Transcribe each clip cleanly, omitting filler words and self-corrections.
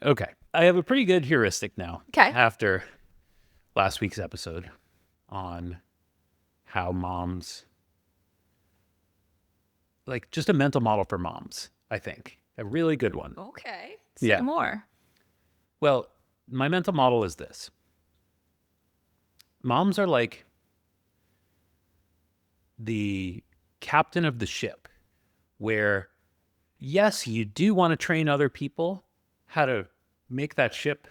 Okay. I have a pretty good heuristic now. Okay. After last week's episode on how moms, like just a mental model for moms, I think. A really good one. Okay. Say Yeah. more. Well, my mental model is this. Moms are like the captain of the ship, where, yes, you do want to train other people how to make that ship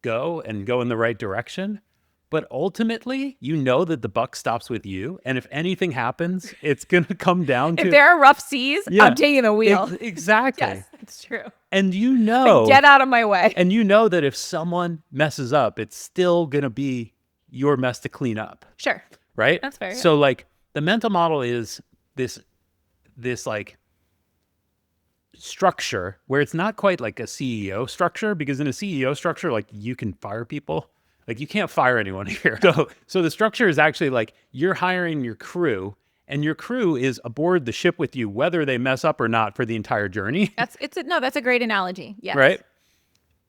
go and go in the right direction. But ultimately, you know that the buck stops with you. And if anything happens, it's going to come down If to, there are rough seas, yeah, I'm taking the wheel. exactly. Yes, that's true. And you Like, know, get out of my way. and you know that if someone messes up, it's still going to be your mess to clean up. Sure. Right. That's fair. So like the mental model is this like structure where it's not quite like a CEO structure, because in a CEO structure, like you can fire people. Like you can't fire anyone here. So the structure is actually like you're hiring your crew, and your crew is aboard the ship with you, whether they mess up or not, for the entire journey. That's a great analogy. Yes. Right.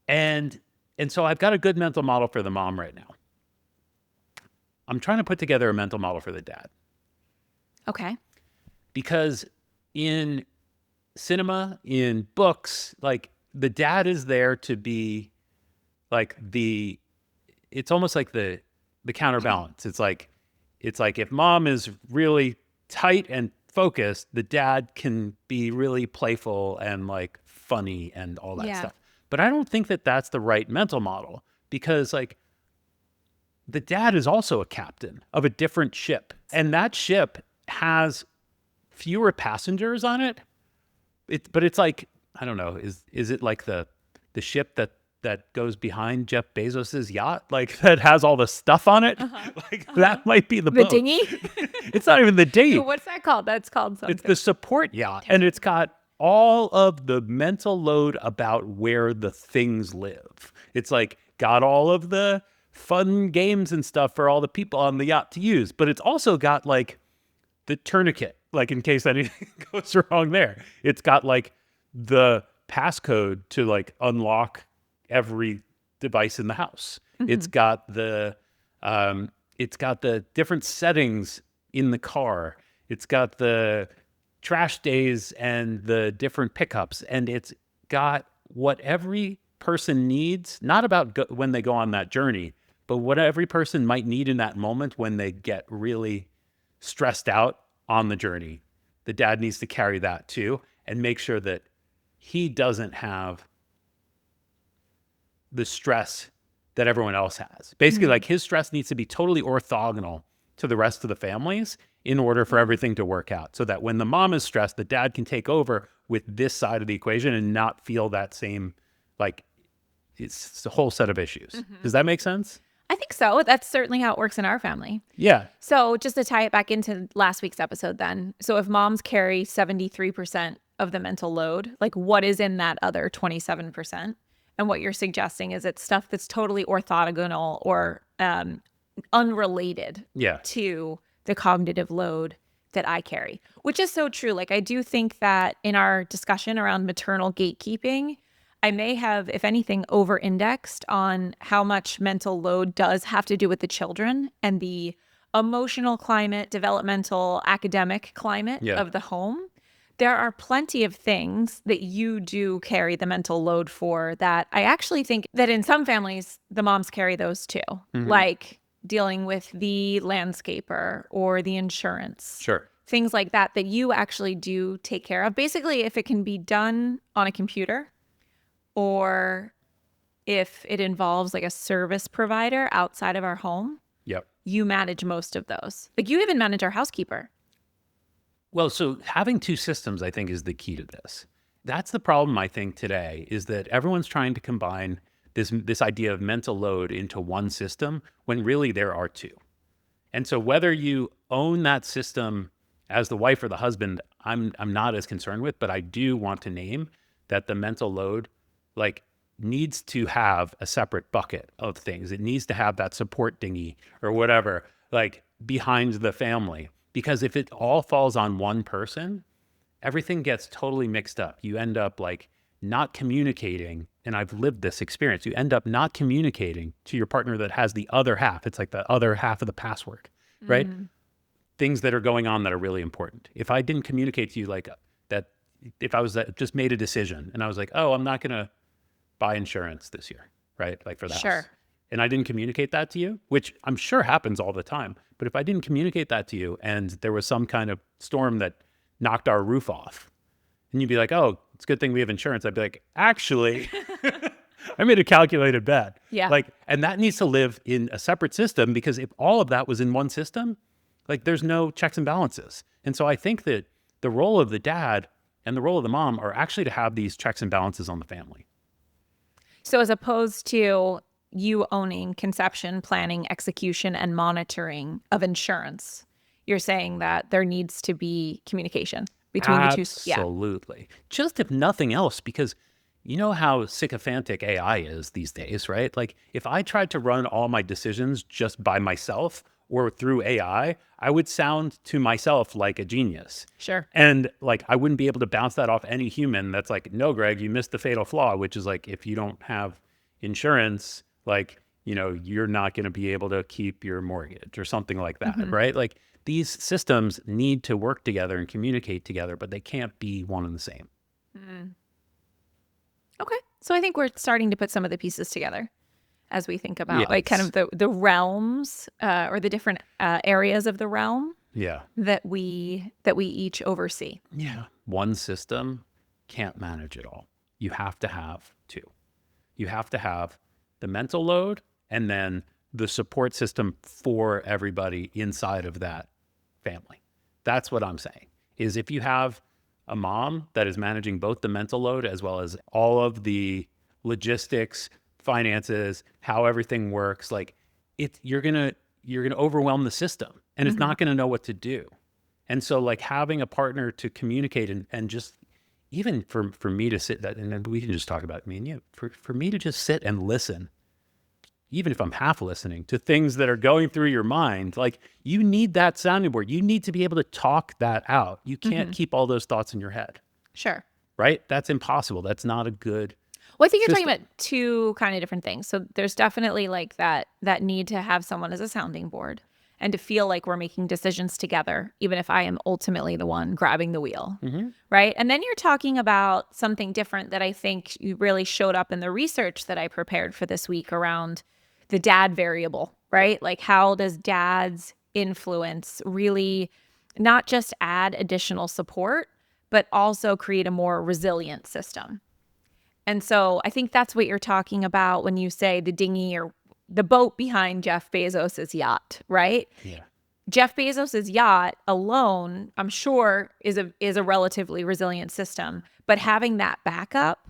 And so I've got a good mental model for the mom right now. I'm trying to put together a mental model for the dad. Okay. Because in cinema, in books, like the dad is there to be like it's almost like the counterbalance. It's like if mom is really tight and focused, the dad can be really playful and like funny and all that stuff. But I don't think that that's the right mental model, because like the dad is also a captain of a different ship, and that ship has fewer passengers on it. But it's like, I don't know, is it like the ship that goes behind Jeff Bezos's yacht, like that has all the stuff on it? Like that might be the boat. dinghy? It's not even the dinghy. What's that called? That's called something. It's the support yacht, and it's got all of the mental load about where the things live. It's like got all of the fun games and stuff for all the people on the yacht to use, but it's also got like the tourniquet, like in case anything goes wrong there. It's got like the passcode to like unlock every device in the house. Mm-hmm. It's got the different settings in the car. It's got the trash days and the different pickups, and it's got what every person needs, not about when they go on that journey, but what every person might need in that moment when they get really stressed out on the journey. The dad needs to carry that too and make sure that he doesn't have the stress that everyone else has. Basically, like his stress needs to be totally orthogonal to the rest of the families in order for everything to work out, so that when the mom is stressed, the dad can take over with this side of the equation and not feel that same, like it's a whole set of issues. Does that make sense? I think so. That's certainly how it works in our family. Yeah. So just to tie it back into last week's episode then. So if moms carry 73% of the mental load, like what is in that other 27%? And what you're suggesting is it's stuff that's totally orthogonal or unrelated to the cognitive load that I carry, which is so true. Like I do think that in our discussion around maternal gatekeeping, I may have, if anything, over-indexed on how much mental load does have to do with the children and the emotional climate, developmental, academic climate of the home. There are plenty of things that you do carry the mental load for that I actually think that in some families, the moms carry those too. Like dealing with the landscaper or the insurance. Sure. Things like that you actually do take care of. Basically, if it can be done on a computer, or if it involves like a service provider outside of our home, you manage most of those. Like you even manage our housekeeper. Well, so having two systems, I think, is the key to this. That's the problem, I think, today, is that everyone's trying to combine this idea of mental load into one system when really there are two. And so whether you own that system as the wife or the husband, I'm not as concerned with, but I do want to name that the mental load like needs to have a separate bucket of things. It needs to have that support dinghy or whatever, like behind the family. Because if it all falls on one person, everything gets totally mixed up. You end up like not communicating, and I've lived this experience, you end up not communicating to your partner that has the other half. It's like the other half of the password, right? Things that are going on that are really important. If I didn't communicate to you like that, if I was just made a decision and I was like, oh, I'm not going to buy insurance this year, right? Like for the Sure. house. And I didn't communicate that to you, which I'm sure happens all the time. But if I didn't communicate that to you and there was some kind of storm that knocked our roof off, and you'd be like, oh, it's a good thing we have insurance. I'd be like, actually, I made a calculated bet. Yeah. Like, and that needs to live in a separate system, because if all of that was in one system, like there's no checks and balances. And so I think that the role of the dad and the role of the mom are actually to have these checks and balances on the family. So as opposed to you owning conception, planning, execution, and monitoring of insurance, you're saying that there needs to be communication between the two. Yeah. Absolutely. Just if nothing else, because you know how sycophantic AI is these days, right? Like if I tried to run all my decisions just by myself or through AI, I would sound to myself like a genius. Sure. And like, I wouldn't be able to bounce that off any human that's like, no, Greg, you missed the fatal flaw, which is like, if you don't have insurance, like, you know, you're not going to be able to keep your mortgage or something like that, right? Like these systems need to work together and communicate together, but they can't be one and the same. Okay. So I think we're starting to put some of the pieces together as we think about like kind Yes. of the realms or the different areas of the realm Yeah. that we each oversee. Yeah. One system can't manage it all. You have to have two. You have to have the mental load and then the support system for everybody inside of that family. That's what I'm saying, is if you have a mom that is managing both the mental load as well as all of the logistics, finances, how everything works, like you're gonna overwhelm the system, and it's not gonna know what to do. And so like having a partner to communicate and just even for me to sit that, and then we can just talk about me and you, for me to just sit and listen, even if I'm half listening to things that are going through your mind, like you need that sounding board. You need to be able to talk that out. You can't keep all those thoughts in your head, Sure. right? That's impossible. That's not a good Well, I think you're system. talking about two kind of different things. So there's definitely like that need to have someone as a sounding board and to feel like we're making decisions together, even if I am ultimately the one grabbing the wheel, right? And then you're talking about something different that I think you really showed up in the research that I prepared for this week around the dad variable, right? Like how does dad's influence really not just add additional support, but also create a more resilient system? And so I think that's what you're talking about when you say the dinghy or the boat behind Jeff Bezos's yacht, right? Yeah. Jeff Bezos's yacht alone, I'm sure, is a relatively resilient system, but having that backup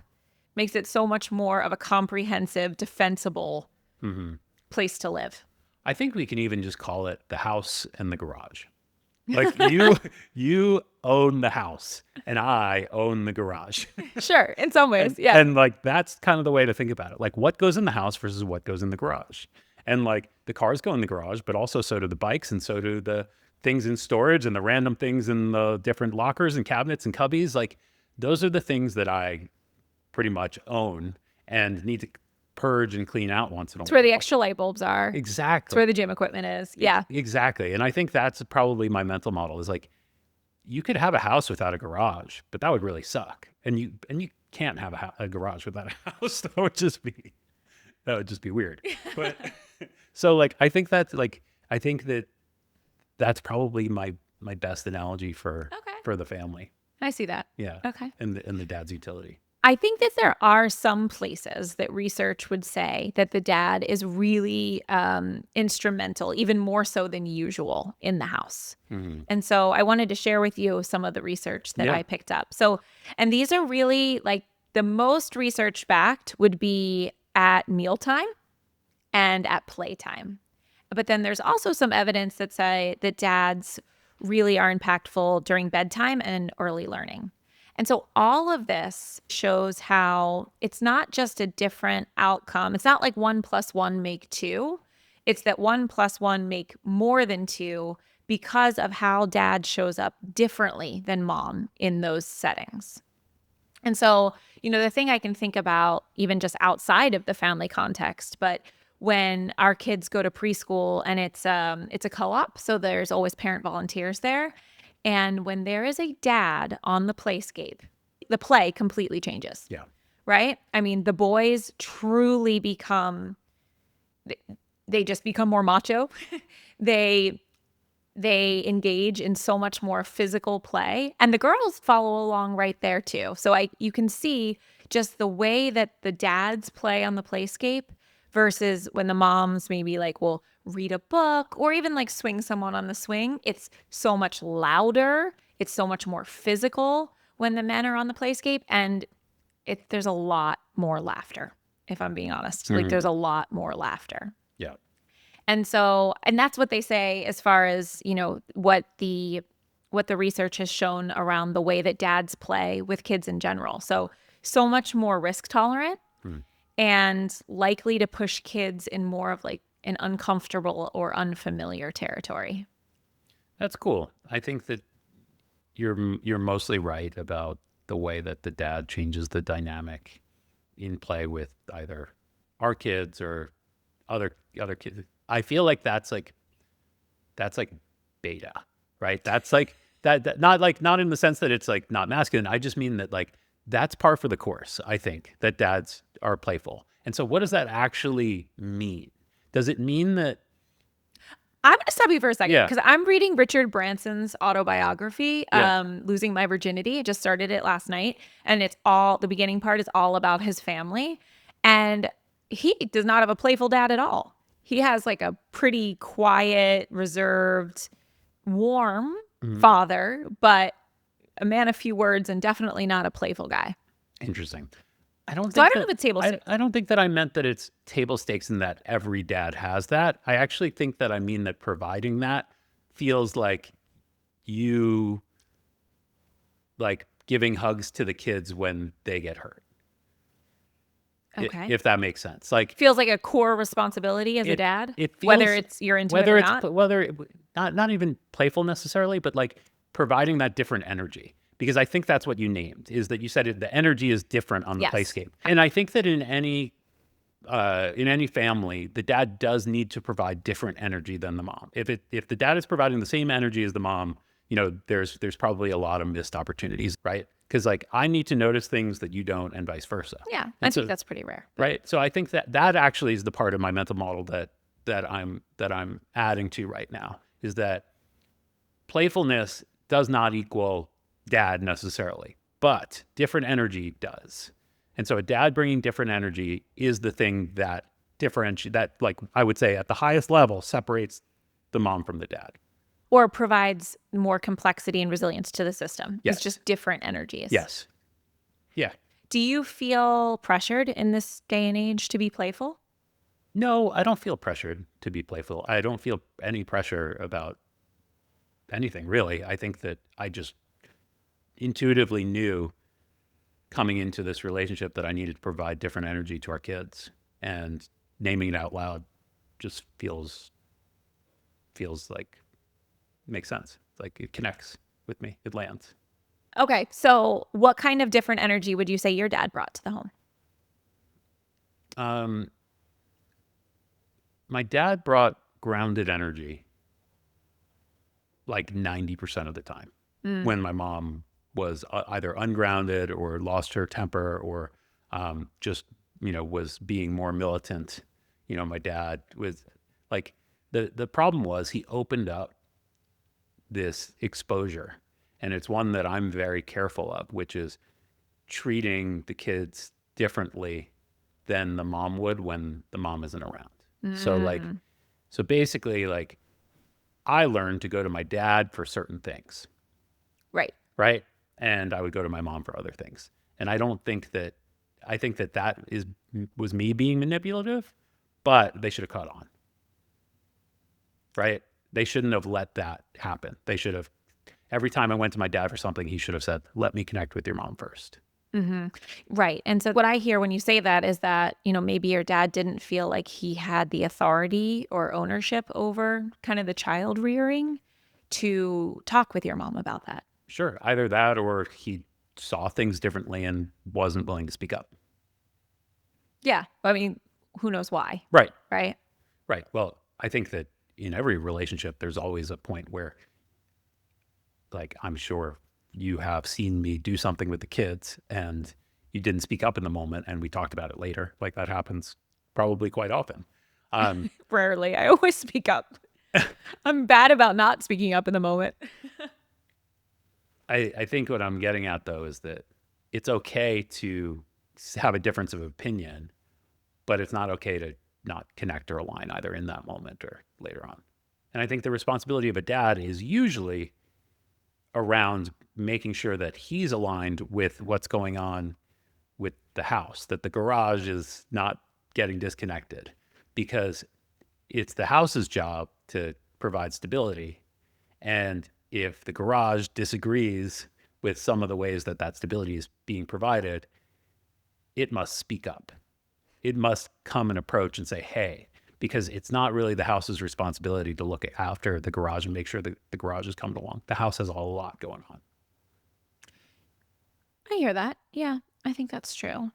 makes it so much more of a comprehensive, defensible place to live. I think we can even just call it the house and the garage. Like you own the house and I own the garage. Sure, in some ways, yeah. And like that's kind of the way to think about it. Like what goes in the house versus what goes in the garage. And like the cars go in the garage, but also so do the bikes and so do the things in storage and the random things in the different lockers and cabinets and cubbies. Like those are the things that I pretty much own and need to purge and clean out once in a while. It's where the extra light bulbs are. Exactly. It's where the gym equipment is. Yeah. Exactly. And I think that's probably my mental model is like, you could have a house without a garage, but that would really suck. And you can't have a garage without a house. That would just be weird. But so like, I think that that's probably my best analogy for the family. I see that. Yeah. Okay. And the dad's utility. I think that there are some places that research would say that the dad is really instrumental, even more so than usual in the house. And so I wanted to share with you some of the research that I picked up. So, and these are really like the most research backed would be at mealtime and at playtime. But then there's also some evidence that say that dads really are impactful during bedtime and early learning. And so all of this shows how it's not just a different outcome. It's not like 1 + 1 make 2. It's that 1 + 1 make more than 2 because of how dad shows up differently than mom in those settings. And so, the thing I can think about even just outside of the family context, but when our kids go to preschool and it's a co-op, so there's always parent volunteers there. And when there is a dad on the playscape, the play completely changes, Yeah. right? I mean, the boys truly they just become more macho. they they engage in so much more physical play, and the girls follow along right there too. So you can see just the way that the dads play on the playscape versus when the moms maybe like will read a book or even like swing someone on the swing. It's so much louder, it's so much more physical when the men are on the playscape, and there's a lot more laughter, if I'm being honest. Like there's a lot more laughter. Yeah. And so, and that's what they say as far as, what the research has shown around the way that dads play with kids in general. So much more risk tolerant and likely to push kids in more of like an uncomfortable or unfamiliar territory. That's cool. I think that you're mostly right about the way that the dad changes the dynamic in play with either our kids or other kids. I feel like that's like beta, right? That's like that not in the sense that it's like not masculine. I just mean that like that's par for the course. I think that dads are playful. And so what does that actually mean? Does it mean that I'm going to stop you for a second Yeah. because I'm reading Richard Branson's autobiography, Yeah. Losing My Virginity. I just started it last night, and the beginning part is all about his family. And he does not have a playful dad at all. He has like a pretty quiet, reserved, warm father, but a man of few words and definitely not a playful guy. Interesting. I don't So I think don't know if it's table stakes. I don't think that I meant that it's table stakes and that every dad has that. I actually think that I mean that providing that feels like you like giving hugs to the kids when they get hurt. Okay. If that makes sense. Like Feels like a core responsibility as a dad, it feels, whether it's you're into it or not. Not even playful necessarily, but like providing that different energy. Because I think that's what you named, is that you said the energy is different on the Yes. playscape. And I think that in any family, the dad does need to provide different energy than the mom. If the dad is providing the same energy as the mom, there's probably a lot of missed opportunities, right? Because like I need to notice things that you don't, and vice versa. Yeah, I think that's pretty rare. Right. So I think that actually is the part of my mental model that I'm adding to right now, is that playfulness does not equal dad necessarily, but different energy does. And so a dad bringing different energy is the thing that like I would say at the highest level separates the mom from the dad. Or provides more complexity and resilience to the system. Yes. It's just different energies. Yes. Yeah. Do you feel pressured in this day and age to be playful? No, I don't feel pressured to be playful. I don't feel any pressure about anything, really. I think that I just intuitively knew coming into this relationship that I needed to provide different energy to our kids, and naming it out loud just feels like makes sense. Like it connects with me. It lands. Okay, so what kind of different energy would you say your dad brought to the home? My dad brought grounded energy like 90% of the time when my mom was either ungrounded or lost her temper or just, was being more militant. My dad was like, the problem was he opened up this exposure, and it's one that I'm very careful of, which is treating the kids differently than the mom would when the mom isn't around. So basically, like, I learned to go to my dad for certain things. Right. Right. And I would go to my mom for other things. And I think that was me being manipulative, but they should have caught on. Right. They shouldn't have let that happen. They should have, every time I went to my dad for something, he should have said, let me connect with your mom first. Right. And so what I hear when you say that is that, maybe your dad didn't feel like he had the authority or ownership over kind of the child rearing to talk with your mom about that. Sure. Either that, or he saw things differently and wasn't willing to speak up. Yeah. I mean, who knows why? Right. Right. Right. Well, I think that in every relationship, there's always a point where, like, I'm sure you have seen me do something with the kids and you didn't speak up in the moment and we talked about it later. Like, that happens probably quite often. Rarely. I always speak up. I'm bad about not speaking up in the moment. I think what I'm getting at, though, is that it's okay to have a difference of opinion, but it's not okay to not connect or align either in that moment or later on. And I think the responsibility of a dad is usually around making sure that he's aligned with what's going on with the house, that the garage is not getting disconnected, because it's the house's job to provide stability. And if the garage disagrees with some of the ways that that stability is being provided, it must speak up. It must come and approach and say, hey, because it's not really the house's responsibility to look after the garage and make sure that the garage is coming along. The house has a lot going on. I hear that. Yeah, I think that's true.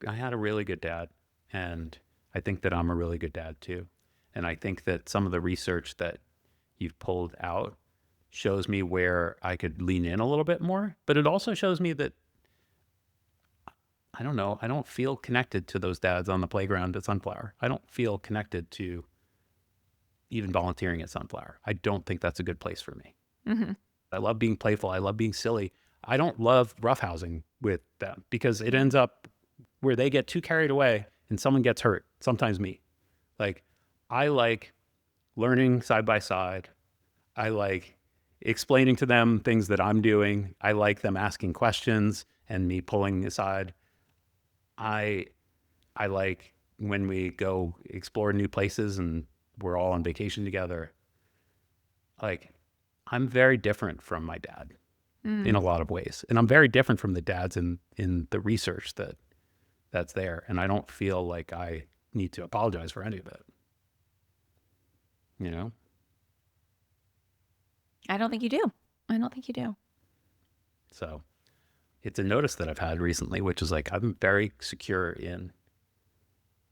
I had a really good dad, and I think that I'm a really good dad too. And I think that some of the research that you've pulled out shows me where I could lean in a little bit more, but it also shows me that, I don't know, I don't feel connected to those dads on the playground at Sunflower. I don't feel connected to even volunteering at Sunflower. I don't think that's a good place for me. Mm-hmm. I love being playful. I love being silly. I don't love roughhousing with them because it ends up where they get too carried away and someone gets hurt, sometimes me. Like, I like learning side by side. I like explaining to them things that I'm doing. I like them asking questions and me pulling aside. I like when we go explore new places and we're all on vacation together. Like, I'm very different from my dad in a lot of ways. And I'm very different from the dads in the research that's there. And I don't feel like I need to apologize for any of it. You know? I don't think you do. I don't think you do. So it's a notice that I've had recently, which is like, I'm very secure in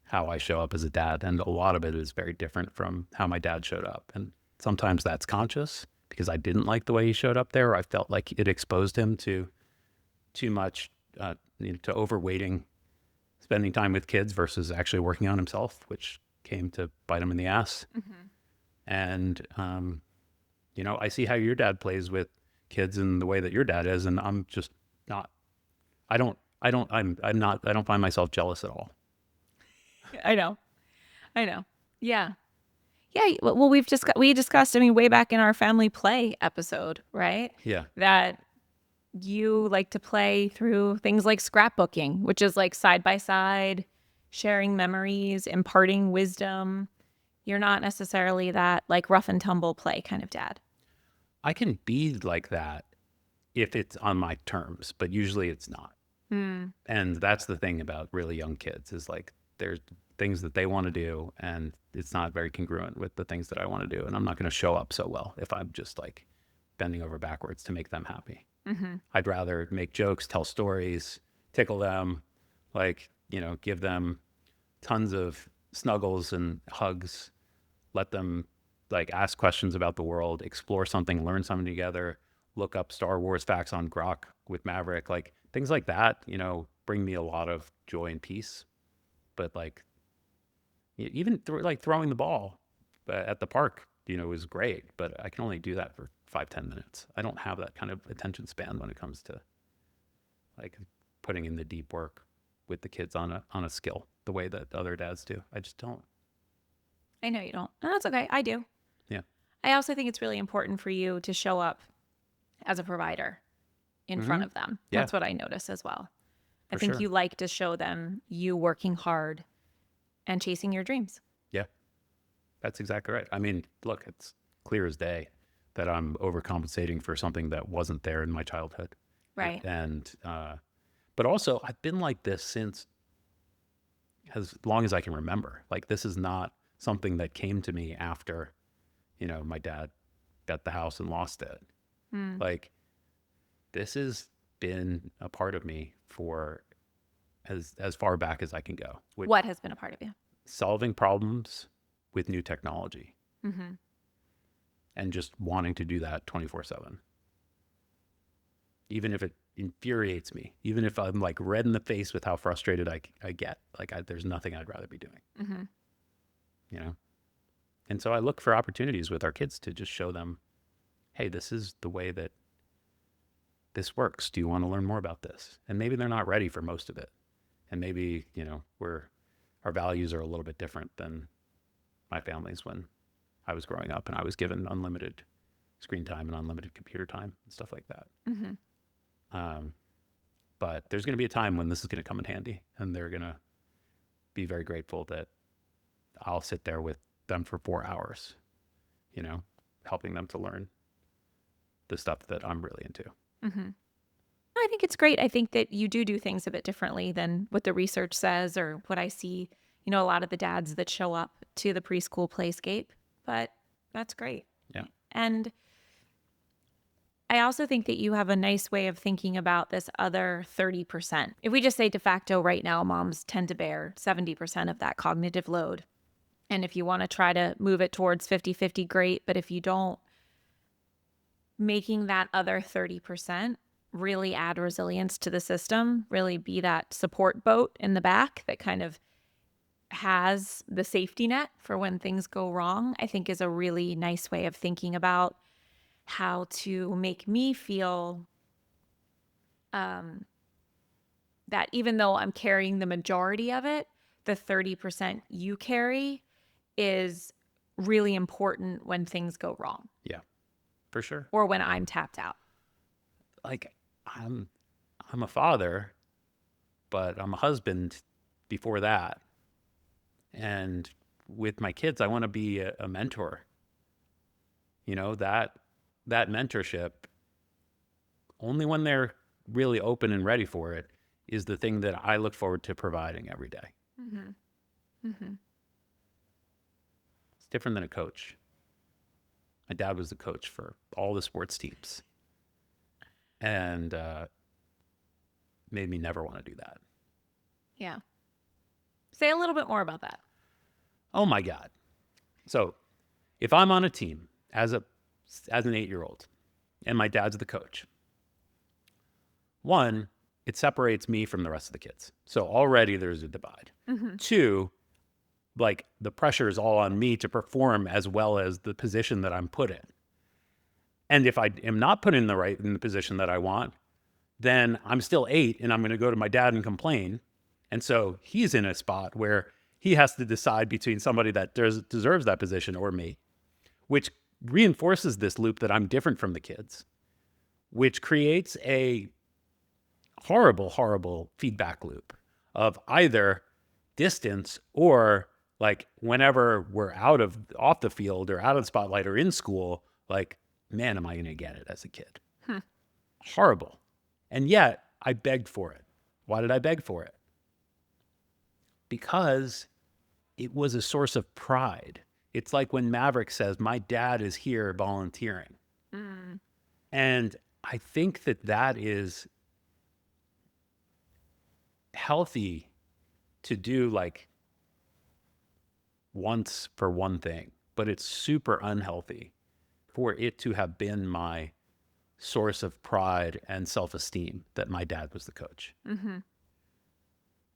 how I show up as a dad. And a lot of it is very different from how my dad showed up. And sometimes that's conscious because I didn't like the way he showed up there. Or I felt like it exposed him to too much, to overweighting, spending time with kids versus actually working on himself, which came to bite him in the ass. Mm-hmm. And, I see how your dad plays with kids and the way that your dad is. And I'm just not, I don't find myself jealous at all. I know. Yeah. Yeah. Well, we discussed, I mean, way back in our family play episode, right? Yeah. That you like to play through things like scrapbooking, which is like side by side, sharing memories, imparting wisdom. You're not necessarily that like rough and tumble play kind of dad. I can be like that if it's on my terms, but usually it's not. And that's the thing about really young kids is like, there's things that they want to do and it's not very congruent with the things that I want to do. And I'm not going to show up so well if I'm just like bending over backwards to make them happy. Mm-hmm. I'd rather make jokes, tell stories, tickle them, like, give them tons of snuggles and hugs, let them like ask questions about the world, explore something, learn something together, look up Star Wars facts on Grok with Maverick, like things like that, bring me a lot of joy and peace. But like, even throwing the ball at the park, is great, but I can only do that for 5-10 minutes. I don't have that kind of attention span when it comes to like putting in the deep work with the kids on a skill the way that other dads do. I just don't. I know you don't. And that's okay. I do. Yeah. I also think it's really important for you to show up as a provider in front of them. Yeah. That's what I notice as well. I For think sure. you like to show them you working hard and chasing your dreams. Yeah, that's exactly right. I mean, look, it's clear as day that I'm overcompensating for something that wasn't there in my childhood. Right. And, but also I've been like this since as long as I can remember. Like, this is not something that came to me after, my dad got the house and lost it. Like, this has been a part of me for as far back as I can go. With What has been a part of you? solving problems with new technology Mm-hmm. and just wanting to do that 24/7. Even if it infuriates me, even if I'm like red in the face with how frustrated I get, like there's nothing I'd rather be doing, Mm-hmm. you know? And so I look for opportunities with our kids to just show them, hey, this is the way that this works. Do you want to learn more about this? And maybe they're not ready for most of it. And maybe, our values are a little bit different than my family's when I was growing up and I was given unlimited screen time and unlimited computer time and stuff like that. Mm-hmm. But there's going to be a time when this is going to come in handy, and they're going to be very grateful that I'll sit there with them for 4 hours, helping them to learn the stuff that I'm really into. Mm-hmm. I think it's great. I think that you do things a bit differently than what the research says or what I see, a lot of the dads that show up to the preschool playscape, but that's great. Yeah. And I also think that you have a nice way of thinking about this other 30%. If we just say de facto right now, moms tend to bear 70% of that cognitive load. And if you want to try to move it towards 50-50, great. But if you don't, making that other 30% really add resilience to the system, really be that support boat in the back that kind of has the safety net for when things go wrong, I think is a really nice way of thinking about how to make me feel that even though I'm carrying the majority of it, the 30% you carry is really important when things go wrong. Yeah, for sure. Or when I'm tapped out. Like I'm a father, but I'm a husband before that. And with my kids, I want to be a mentor. That mentorship, only when they're really open and ready for it, is the thing that I look forward to providing every day. Mm-hmm. Mm-hmm. It's different than a coach. My dad was the coach for all the sports teams, and made me never want to do that. Yeah. Say a little bit more about that. Oh my God. So if I'm on a team as an 8-year-old and my dad's the coach, one, it separates me from the rest of the kids. So already there's a divide. Mm-hmm. Two, like the pressure is all on me to perform as well as the position that I'm put in. And if I am not put in the position that I want, then I'm still 8 and I'm going to go to my dad and complain. And so he's in a spot where he has to decide between somebody that deserves that position or me, which reinforces this loop that I'm different from the kids, which creates a horrible, horrible feedback loop of either distance or like whenever we're off the field or out of the spotlight or in school, like, man, am I going to get it as a kid? Horrible. And yet I begged for it. Why did I beg for it? Because it was a source of pride. It's like when Maverick says, my dad is here volunteering. Mm. And I think that is healthy to do like once for one thing, but it's super unhealthy for it to have been my source of pride and self-esteem that my dad was the coach. Mm-hmm.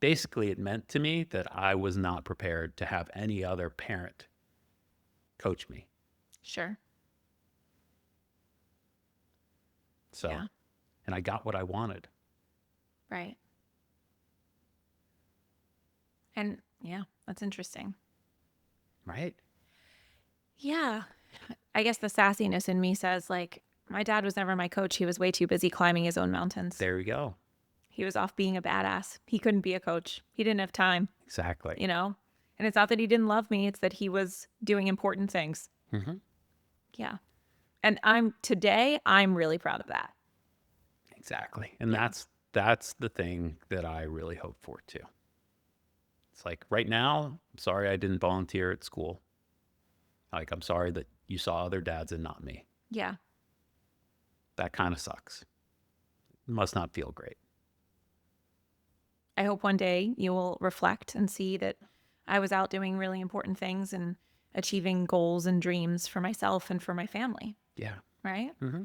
Basically, it meant to me that I was not prepared to have any other parent coach me. Sure. So, Yeah. And I got what I wanted. Right. And yeah, that's interesting. Right? Yeah. I guess the sassiness in me says, like, my dad was never my coach. He was way too busy climbing his own mountains. There we go. He was off being a badass. He couldn't be a coach. He didn't have time. Exactly. And it's not that he didn't love me. It's that he was doing important things. Mm-hmm. Yeah. And I'm really proud of that. Exactly. And Yeah. that's the thing that I really hope for too. It's like right now, I'm sorry I didn't volunteer at school. Like, I'm sorry that you saw other dads and not me. Yeah. That kind of sucks. must not feel great. I hope one day you will reflect and see that I was out doing really important things and achieving goals and dreams for myself and for my family. Yeah. Right? Mm-hmm.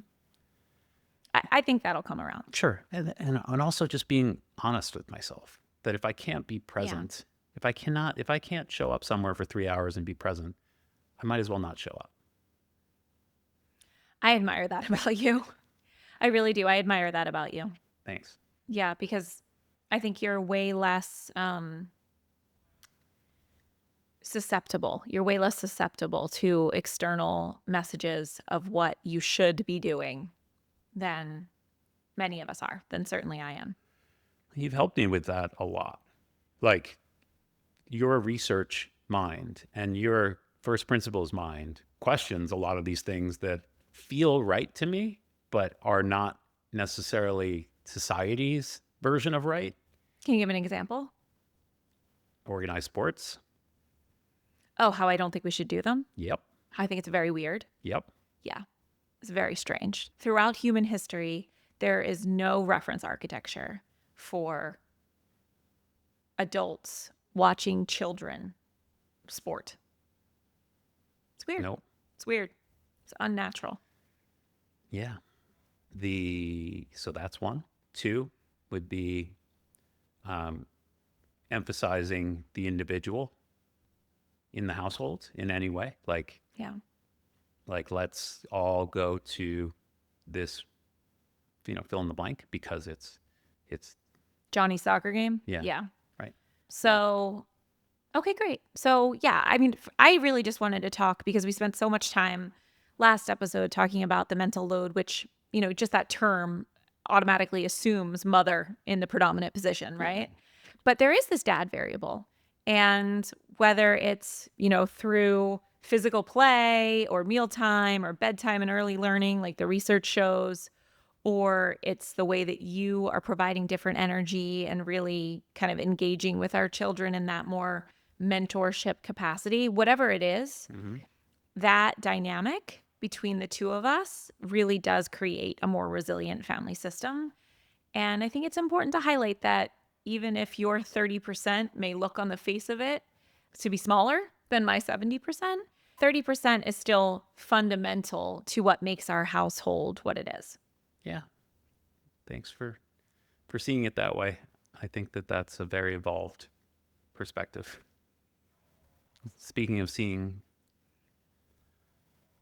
I think that'll come around. Sure. And also just being honest with myself that if I can't be present, if I can't show up somewhere for 3 hours and be present, I might as well not show up. I admire that about you. I really do. I admire that about you. Thanks. Yeah, because I think you're way less susceptible. You're way less susceptible to external messages of what you should be doing than many of us are, than certainly I am. You've helped me with that a lot. Like your research mind and your first principles mind questions a lot of these things that feel right to me, but are not necessarily society's version of right. Can you give an example? Organized sports. Oh, how I don't think we should do them? Yep. I think it's very weird. Yep. Yeah, it's very strange. Throughout human history, there is no reference architecture for adults watching children sport. It's weird. Nope. It's weird. It's unnatural. Yeah. So that's one. Two would be emphasizing the individual in the household in any way. Like let's all go to this, fill in the blank because it's Johnny's soccer game. Yeah. Right. So, okay, great. So yeah, I mean, I really just wanted to talk because we spent so much time last episode talking about the mental load, which, just that term automatically assumes mother in the predominant position, right? But there is this dad variable. And whether it's, through physical play or mealtime or bedtime and early learning, like the research shows, or it's the way that you are providing different energy and really kind of engaging with our children in that more mentorship capacity, whatever it is, that dynamic between the two of us really does create a more resilient family system. And I think it's important to highlight that even if your 30% may look on the face of it to be smaller than my 70%, 30% is still fundamental to what makes our household what it is. Yeah. Thanks for seeing it that way. I think that that's a very evolved perspective. Speaking of seeing,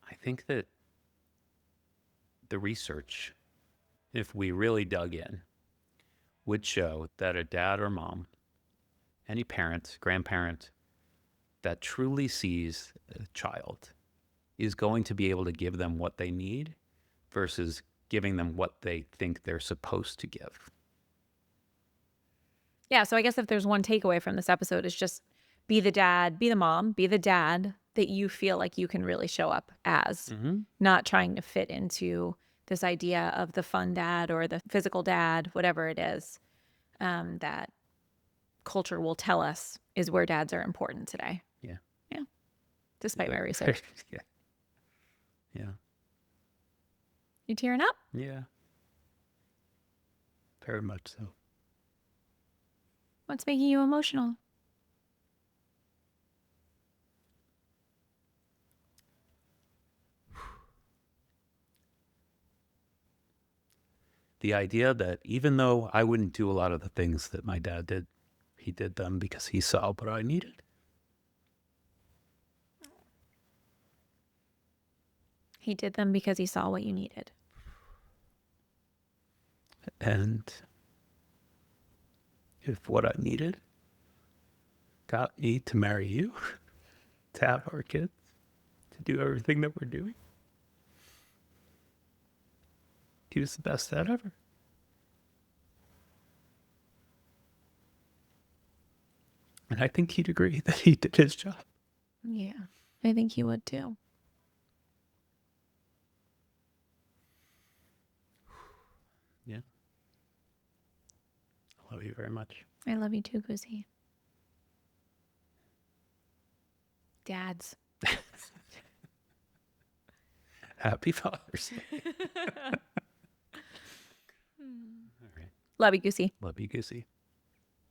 I think that the research, if we really dug in, would show that a dad or mom, any parent, grandparent that truly sees a child is going to be able to give them what they need versus giving them what they think they're supposed to give. Yeah, so I guess if there's one takeaway from this episode, is just be the dad, be the mom, be the dad that you feel like you can really show up as, not trying to fit into this idea of the fun dad or the physical dad, whatever it is, that culture will tell us is where dads are important today. Yeah. Yeah. Despite my research. Yeah. You tearing up? Yeah. Very much so. What's making you emotional? The idea that even though I wouldn't do a lot of the things that my dad did, he did them because he saw what I needed. He did them because he saw what you needed. And if what I needed got me to marry you, to have our kids, to do everything that we're doing, he was the best dad ever. And I think he'd agree that he did his job. Yeah, I think he would too. Yeah. I love you very much. I love you too, Goosey. Dads. Happy Father's Day. Love you, Goosey. Love you, Goosey.